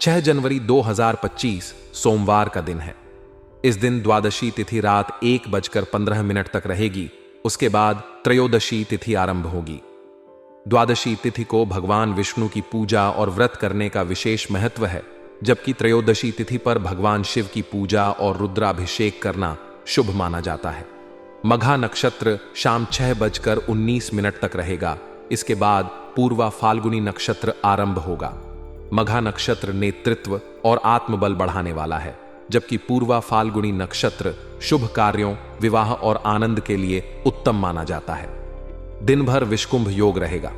6 जनवरी 2025 सोमवार का दिन है। इस दिन द्वादशी तिथि रात 1:15 तक रहेगी। उसके बाद त्रयोदशी तिथि आरंभ होगी। द्वादशी तिथि को भगवान विष्णु की पूजा और व्रत करने का विशेष महत्व है, जबकि त्रयोदशी तिथि पर भगवान शिव की पूजा और रुद्राभिषेक करना शुभ माना जाता है। मघा नक्षत्र शाम 6:19 तक रहेगा। इसके बाद पूर्वा फाल्गुनी नक्षत्र आरंभ होगा। मघा नक्षत्र नेतृत्व और आत्मबल बढ़ाने वाला है, जबकि पूर्वा फाल्गुनी नक्षत्र शुभ कार्यों, विवाह और आनंद के लिए उत्तम माना जाता है। दिन भर विषकुंभ योग रहेगा।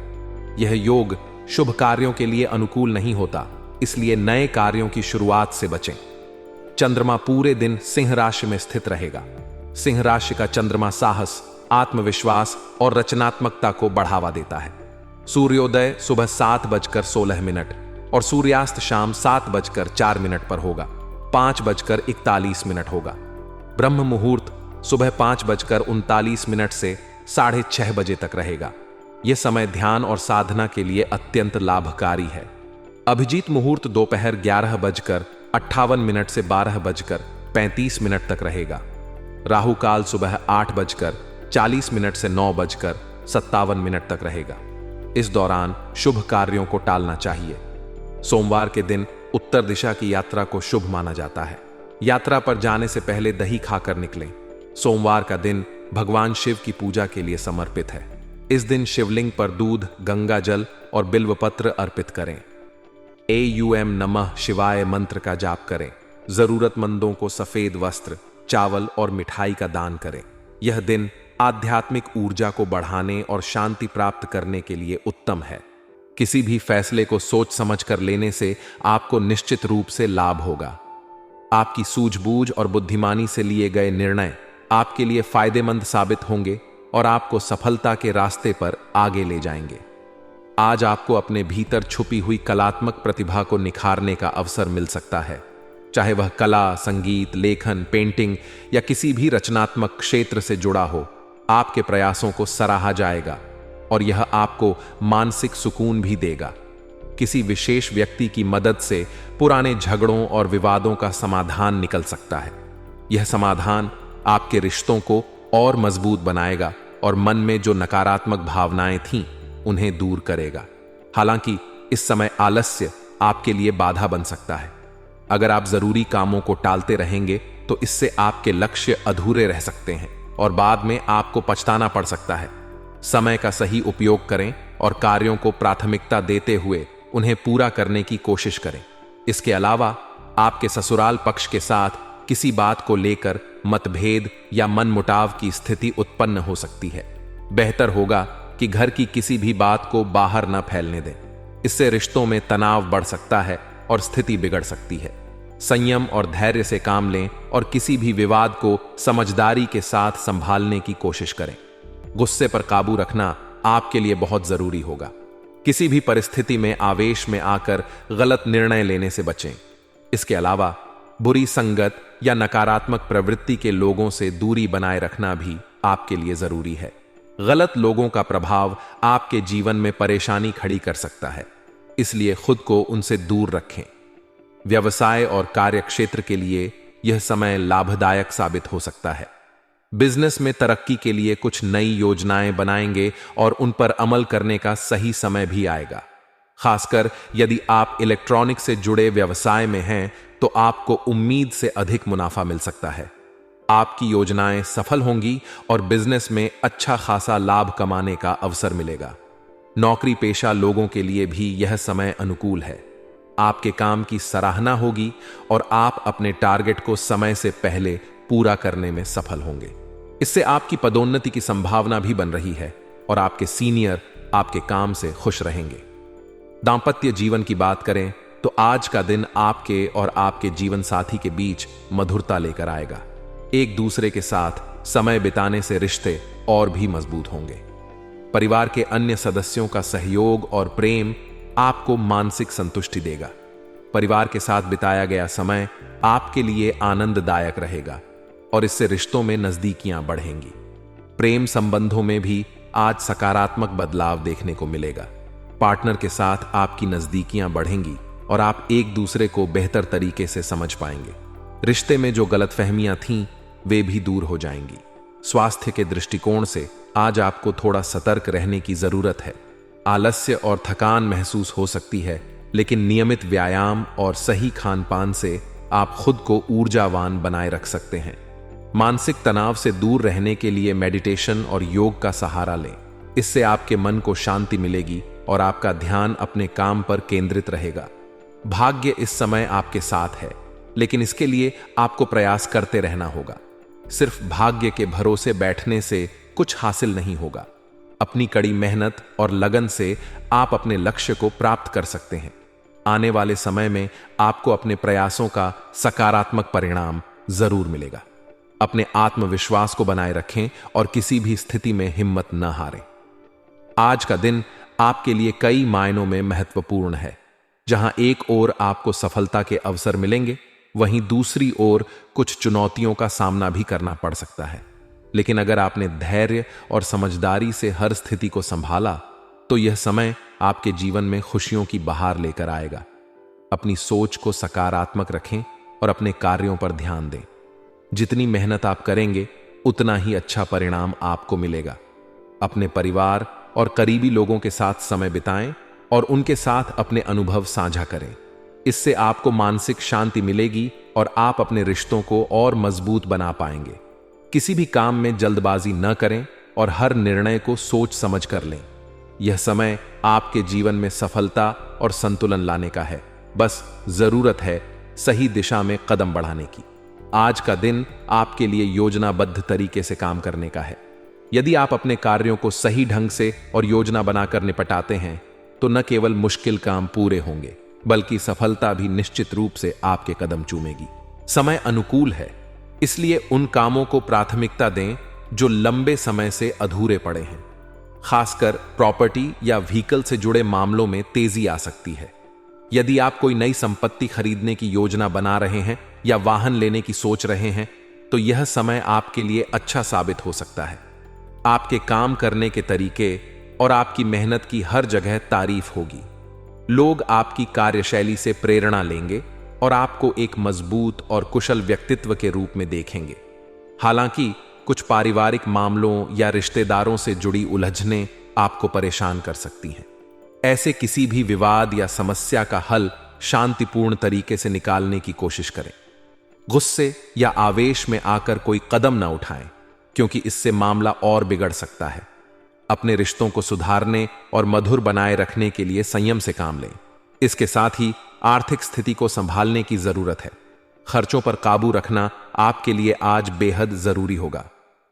यह योग शुभ कार्यों के लिए अनुकूल नहीं होता, इसलिए नए कार्यों की शुरुआत से बचें। चंद्रमा पूरे दिन सिंह राशि में स्थित रहेगा। सिंह राशि का चंद्रमा साहस, आत्मविश्वास और रचनात्मकता को बढ़ावा देता है। सूर्योदय सुबह 7:16 और सूर्यास्त शाम 7:04 पर होगा। 5:41 होगा। ब्रह्म मुहूर्त सुबह 5:39 से 6:30 बजे तक रहेगा। यह समय ध्यान और साधना के लिए अत्यंत लाभकारी है। अभिजीत मुहूर्त दोपहर 11:58 से 12:35 तक रहेगा। राहु काल सुबह 8:40 से 9:57 तक रहेगा। इस दौरान शुभ कार्यों को टालना चाहिए। सोमवार के दिन उत्तर दिशा की यात्रा को शुभ माना जाता है। यात्रा पर जाने से पहले दही खाकर निकलें। सोमवार का दिन भगवान शिव की पूजा के लिए समर्पित है। इस दिन शिवलिंग पर दूध, गंगा जल और बिल्वपत्र अर्पित करें। एयूएम नमः शिवाय मंत्र का जाप करें। जरूरतमंदों को सफेद वस्त्र, चावल और मिठाई का दान करें। यह दिन आध्यात्मिक ऊर्जा को बढ़ाने और शांति प्राप्त करने के लिए उत्तम है। किसी भी फैसले को सोच समझ कर लेने से आपको निश्चित रूप से लाभ होगा। आपकी सूझबूझ और बुद्धिमानी से लिए गए निर्णय आपके लिए फायदेमंद साबित होंगे और आपको सफलता के रास्ते पर आगे ले जाएंगे। आज आपको अपने भीतर छुपी हुई कलात्मक प्रतिभा को निखारने का अवसर मिल सकता है। चाहे वह कला, संगीत, लेखन, पेंटिंग या किसी भी रचनात्मक क्षेत्र से जुड़ा हो, आपके प्रयासों को सराहा जाएगा और यह आपको मानसिक सुकून भी देगा। किसी विशेष व्यक्ति की मदद से पुराने झगड़ों और विवादों का समाधान निकल सकता है। यह समाधान आपके रिश्तों को और मजबूत बनाएगा और मन में जो नकारात्मक भावनाएं थीं, उन्हें दूर करेगा। हालांकि इस समय आलस्य आपके लिए बाधा बन सकता है। अगर आप जरूरी कामों को टालते रहेंगे तो इससे आपके लक्ष्य अधूरे रह सकते हैं और बाद में आपको पछताना पड़ सकता है। समय का सही उपयोग करें और कार्यों को प्राथमिकता देते हुए उन्हें पूरा करने की कोशिश करें। इसके अलावा आपके ससुराल पक्ष के साथ किसी बात को लेकर मतभेद या मनमुटाव की स्थिति उत्पन्न हो सकती है। बेहतर होगा कि घर की किसी भी बात को बाहर न फैलने दें। इससे रिश्तों में तनाव बढ़ सकता है और स्थिति बिगड़ सकती है। संयम और धैर्य से काम लें और किसी भी विवाद को समझदारी के साथ संभालने की कोशिश करें। गुस्से पर काबू रखना आपके लिए बहुत जरूरी होगा। किसी भी परिस्थिति में आवेश में आकर गलत निर्णय लेने से बचें। इसके अलावा बुरी संगत या नकारात्मक प्रवृत्ति के लोगों से दूरी बनाए रखना भी आपके लिए जरूरी है। गलत लोगों का प्रभाव आपके जीवन में परेशानी खड़ी कर सकता है, इसलिए खुद को उनसे दूर रखें। व्यवसाय और कार्य क्षेत्र के लिए यह समय लाभदायक साबित हो सकता है। बिजनेस में तरक्की के लिए कुछ नई योजनाएं बनाएंगे और उन पर अमल करने का सही समय भी आएगा। खासकर यदि आप इलेक्ट्रॉनिक से जुड़े व्यवसाय में हैं तो आपको उम्मीद से अधिक मुनाफा मिल सकता है। आपकी योजनाएं सफल होंगी और बिजनेस में अच्छा खासा लाभ कमाने का अवसर मिलेगा। नौकरी पेशा लोगों के लिए भी यह समय अनुकूल है। आपके काम की सराहना होगी और आप अपने टारगेट को समय से पहले पूरा करने में सफल होंगे। इससे आपकी पदोन्नति की संभावना भी बन रही है और आपके सीनियर आपके काम से खुश रहेंगे। दांपत्य जीवन की बात करें तो आज का दिन आपके और आपके जीवन साथी के बीच मधुरता लेकर आएगा। एक दूसरे के साथ समय बिताने से रिश्ते और भी मजबूत होंगे। परिवार के अन्य सदस्यों का सहयोग और प्रेम आपको मानसिक संतुष्टि देगा। परिवार के साथ बिताया गया समय आपके लिए आनंददायक रहेगा और इससे रिश्तों में नजदीकियां बढ़ेंगी। प्रेम संबंधों में भी आज सकारात्मक बदलाव देखने को मिलेगा। पार्टनर के साथ आपकी नजदीकियां बढ़ेंगी और आप एक दूसरे को बेहतर तरीके से समझ पाएंगे। रिश्ते में जो गलतफहमियां थीं वे भी दूर हो जाएंगी। स्वास्थ्य के दृष्टिकोण से आज आपको थोड़ा सतर्क रहने की जरूरत है। आलस्य और थकान महसूस हो सकती है, लेकिन नियमित व्यायाम और सही खान पान से आप खुद को ऊर्जावान बनाए रख सकते हैं। मानसिक तनाव से दूर रहने के लिए मेडिटेशन और योग का सहारा लें। इससे आपके मन को शांति मिलेगी और आपका ध्यान अपने काम पर केंद्रित रहेगा। भाग्य इस समय आपके साथ है, लेकिन इसके लिए आपको प्रयास करते रहना होगा। सिर्फ भाग्य के भरोसे बैठने से कुछ हासिल नहीं होगा। अपनी कड़ी मेहनत और लगन से आप अपने लक्ष्य को प्राप्त कर सकते हैं। आने वाले समय में आपको अपने प्रयासों का सकारात्मक परिणाम जरूर मिलेगा। अपने आत्मविश्वास को बनाए रखें और किसी भी स्थिति में हिम्मत न हारें। आज का दिन आपके लिए कई मायनों में महत्वपूर्ण है। जहां एक ओर आपको सफलता के अवसर मिलेंगे, वहीं दूसरी ओर कुछ चुनौतियों का सामना भी करना पड़ सकता है। लेकिन अगर आपने धैर्य और समझदारी से हर स्थिति को संभाला, तो यह समय आपके जीवन में खुशियों की बहार लेकर आएगा। अपनी सोच को सकारात्मक रखें और अपने कार्यों पर ध्यान दें। जितनी मेहनत आप करेंगे, उतना ही अच्छा परिणाम आपको मिलेगा। अपने परिवार और करीबी लोगों के साथ समय बिताएं और उनके साथ अपने अनुभव साझा करें। इससे आपको मानसिक शांति मिलेगी और आप अपने रिश्तों को और मजबूत बना पाएंगे। किसी भी काम में जल्दबाजी न करें और हर निर्णय को सोच समझ कर लें। यह समय आपके जीवन में सफलता और संतुलन लाने का है। बस जरूरत है सही दिशा में कदम बढ़ाने की। आज का दिन आपके लिए योजनाबद्ध तरीके से काम करने का है। यदि आप अपने कार्यों को सही ढंग से और योजना बनाकर निपटाते हैं, तो न केवल मुश्किल काम पूरे होंगे, बल्कि सफलता भी निश्चित रूप से आपके कदम चूमेगी। समय अनुकूल है, इसलिए उन कामों को प्राथमिकता दें जो लंबे समय से अधूरे पड़े हैं। खासकर प्रॉपर्टी या व्हीकल से जुड़े मामलों में तेजी आ सकती है। यदि आप कोई नई संपत्ति खरीदने की योजना बना रहे हैं या वाहन लेने की सोच रहे हैं, तो यह समय आपके लिए अच्छा साबित हो सकता है। आपके काम करने के तरीके और आपकी मेहनत की हर जगह तारीफ होगी। लोग आपकी कार्यशैली से प्रेरणा लेंगे और आपको एक मजबूत और कुशल व्यक्तित्व के रूप में देखेंगे। हालांकि कुछ पारिवारिक मामलों या रिश्तेदारों से जुड़ी उलझनें आपको परेशान कर सकती हैं। ऐसे किसी भी विवाद या समस्या का हल शांतिपूर्ण तरीके से निकालने की कोशिश करें। गुस्से या आवेश में आकर कोई कदम ना उठाएं, क्योंकि इससे मामला और बिगड़ सकता है। अपने रिश्तों को सुधारने और मधुर बनाए रखने के लिए संयम से काम लें। इसके साथ ही आर्थिक स्थिति को संभालने की जरूरत है। खर्चों पर काबू रखना आपके लिए आज बेहद जरूरी होगा।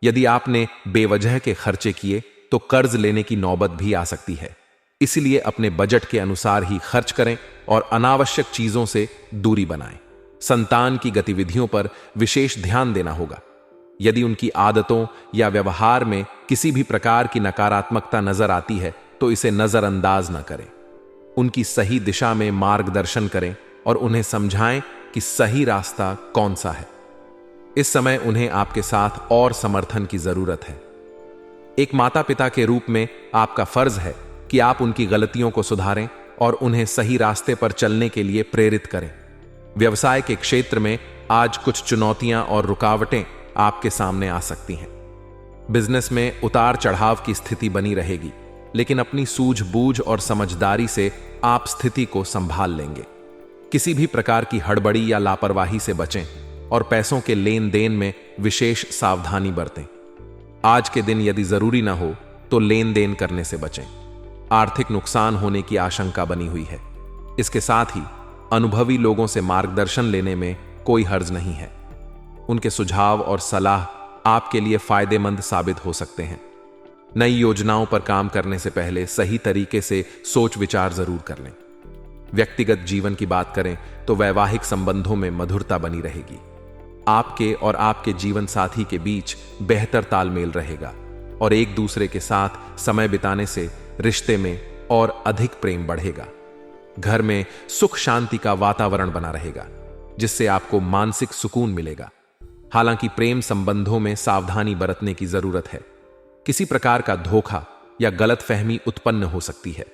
यदि आपने बेवजह के खर्चे किए, तो कर्ज लेने की नौबत भी आ सकती है। इसलिए अपने बजट के अनुसार ही खर्च करें और अनावश्यक चीजों से दूरी बनाएं। संतान की गतिविधियों पर विशेष ध्यान देना होगा। यदि उनकी आदतों या व्यवहार में किसी भी प्रकार की नकारात्मकता नजर आती है, तो इसे नजरअंदाज न करें। उनकी सही दिशा में मार्गदर्शन करें और उन्हें समझाएं कि सही रास्ता कौन सा है। इस समय उन्हें आपके साथ और समर्थन की जरूरत है। एक माता पिता के रूप में आपका फर्ज है कि आप उनकी गलतियों को सुधारें और उन्हें सही रास्ते पर चलने के लिए प्रेरित करें। व्यवसाय के क्षेत्र में आज कुछ चुनौतियां और रुकावटें आपके सामने आ सकती हैं। बिजनेस में उतार चढ़ाव की स्थिति बनी रहेगी, लेकिन अपनी सूझबूझ और समझदारी से आप स्थिति को संभाल लेंगे। किसी भी प्रकार की हड़बड़ी या लापरवाही से बचें और पैसों के लेन देन में विशेष सावधानी बरतें। आज के दिन यदि जरूरी ना हो तो लेन देन करने से बचें। आर्थिक नुकसान होने की आशंका बनी हुई है। इसके साथ ही अनुभवी लोगों से मार्गदर्शन लेने में कोई हर्ज नहीं है। उनके सुझाव और सलाह आपके लिए फायदेमंद साबित हो सकते हैं। नई योजनाओं पर काम करने से पहले सही तरीके से सोच विचार जरूर कर लें। व्यक्तिगत जीवन की बात करें तो वैवाहिक संबंधों में मधुरता बनी रहेगी। आपके और आपके जीवन साथी के बीच बेहतर तालमेल रहेगा और एक दूसरे के साथ समय बिताने से रिश्ते में और अधिक प्रेम बढ़ेगा। घर में सुख शांति का वातावरण बना रहेगा, जिससे आपको मानसिक सुकून मिलेगा। हालांकि प्रेम संबंधों में सावधानी बरतने की जरूरत है। किसी प्रकार का धोखा या गलतफहमी उत्पन्न हो सकती है।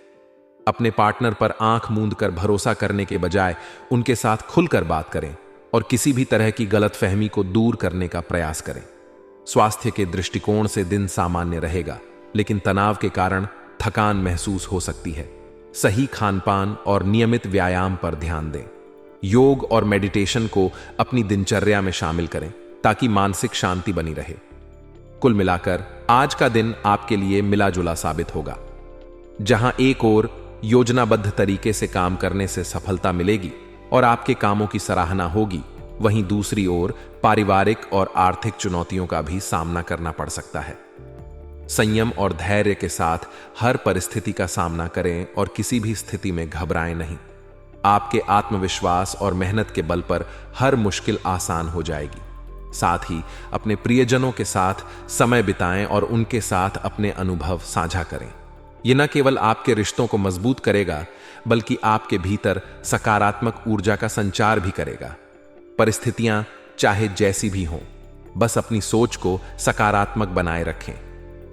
अपने पार्टनर पर आंख मूंद कर भरोसा करने के बजाय उनके साथ खुलकर बात करें और किसी भी तरह की गलतफहमी को दूर करने का प्रयास करें। स्वास्थ्य के दृष्टिकोण से दिन सामान्य रहेगा, लेकिन तनाव के कारण थकान महसूस हो सकती है। सही खानपान और नियमित व्यायाम पर ध्यान दें। योग और मेडिटेशन को अपनी दिनचर्या में शामिल करें ताकि मानसिक शांति बनी रहे। कुल मिलाकर आज का दिन आपके लिए मिला जुला साबित होगा। जहां एक ओर योजनाबद्ध तरीके से काम करने से सफलता मिलेगी और आपके कामों की सराहना होगी, वहीं दूसरी ओर पारिवारिक और आर्थिक चुनौतियों का भी सामना करना पड़ सकता है। संयम और धैर्य के साथ हर परिस्थिति का सामना करें और किसी भी स्थिति में घबराएं नहीं। आपके आत्मविश्वास और मेहनत के बल पर हर मुश्किल आसान हो जाएगी। साथ ही अपने प्रियजनों के साथ समय बिताएं और उनके साथ अपने अनुभव साझा करें। यह न केवल आपके रिश्तों को मजबूत करेगा, बल्कि आपके भीतर सकारात्मक ऊर्जा का संचार भी करेगा। परिस्थितियां चाहे जैसी भी हों, बस अपनी सोच को सकारात्मक बनाए रखें।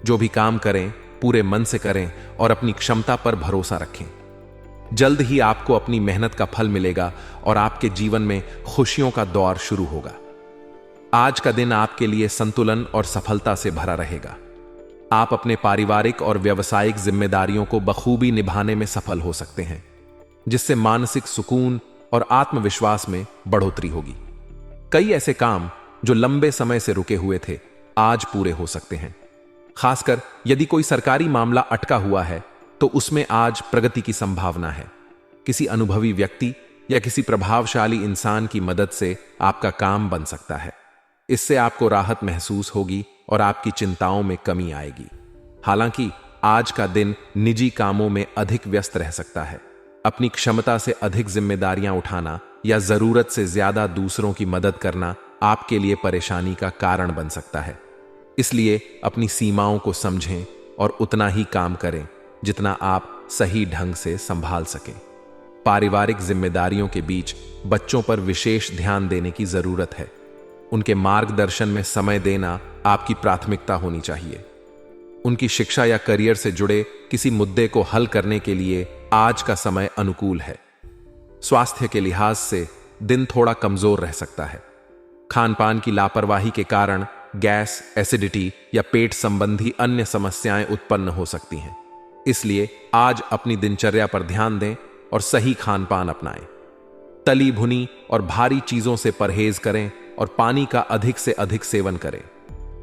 जो भी काम करें पूरे मन से करें और अपनी क्षमता पर भरोसा रखें। जल्द ही आपको अपनी मेहनत का फल मिलेगा और आपके जीवन में खुशियों का दौर शुरू होगा। आज का दिन आपके लिए संतुलन और सफलता से भरा रहेगा। आप अपने पारिवारिक और व्यावसायिक जिम्मेदारियों को बखूबी निभाने में सफल हो सकते हैं, जिससे मानसिक सुकून और आत्मविश्वास में बढ़ोतरी होगी। कई ऐसे काम जो लंबे समय से रुके हुए थे, आज पूरे हो सकते हैं। खासकर यदि कोई सरकारी मामला अटका हुआ है, तो उसमें आज प्रगति की संभावना है। किसी अनुभवी व्यक्ति या किसी प्रभावशाली इंसान की मदद से आपका काम बन सकता है। इससे आपको राहत महसूस होगी और आपकी चिंताओं में कमी आएगी। हालांकि आज का दिन निजी कामों में अधिक व्यस्त रह सकता है। अपनी क्षमता से अधिक जिम्मेदारियां उठाना या जरूरत से ज्यादा दूसरों की मदद करना आपके लिए परेशानी का कारण बन सकता है। इसलिए अपनी सीमाओं को समझें और उतना ही काम करें जितना आप सही ढंग से संभाल सकें। पारिवारिक जिम्मेदारियों के बीच बच्चों पर विशेष ध्यान देने की जरूरत है। उनके मार्गदर्शन में समय देना आपकी प्राथमिकता होनी चाहिए। उनकी शिक्षा या करियर से जुड़े किसी मुद्दे को हल करने के लिए आज का समय अनुकूल है। स्वास्थ्य के लिहाज से दिन थोड़ा कमजोर रह सकता है। खानपान की लापरवाही के कारण गैस, एसिडिटी या पेट संबंधी अन्य समस्याएं उत्पन्न हो सकती हैं। इसलिए आज अपनी दिनचर्या पर ध्यान दें और सही खानपान अपनाएं। तली भुनी और भारी चीजों से परहेज करें और पानी का अधिक से अधिक सेवन करें।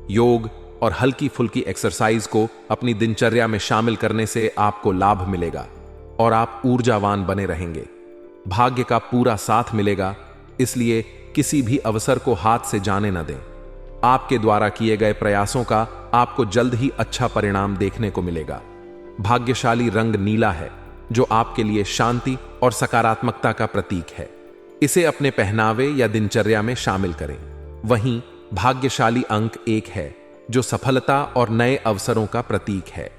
योग और हल्की फुल्की एक्सरसाइज को अपनी दिनचर्या में शामिल करने से आपको लाभ मिलेगा और आप ऊर्जावान बने रहेंगे। भाग्य का पूरा साथ मिलेगा, इसलिए किसी भी अवसर को हाथ से जाने न दें। आपके द्वारा किए गए प्रयासों का आपको जल्द ही अच्छा परिणाम देखने को मिलेगा। भाग्यशाली रंग नीला है, जो आपके लिए शांति और सकारात्मकता का प्रतीक है। इसे अपने पहनावे या दिनचर्या में शामिल करें। वहीं भाग्यशाली अंक 1 है, जो सफलता और नए अवसरों का प्रतीक है।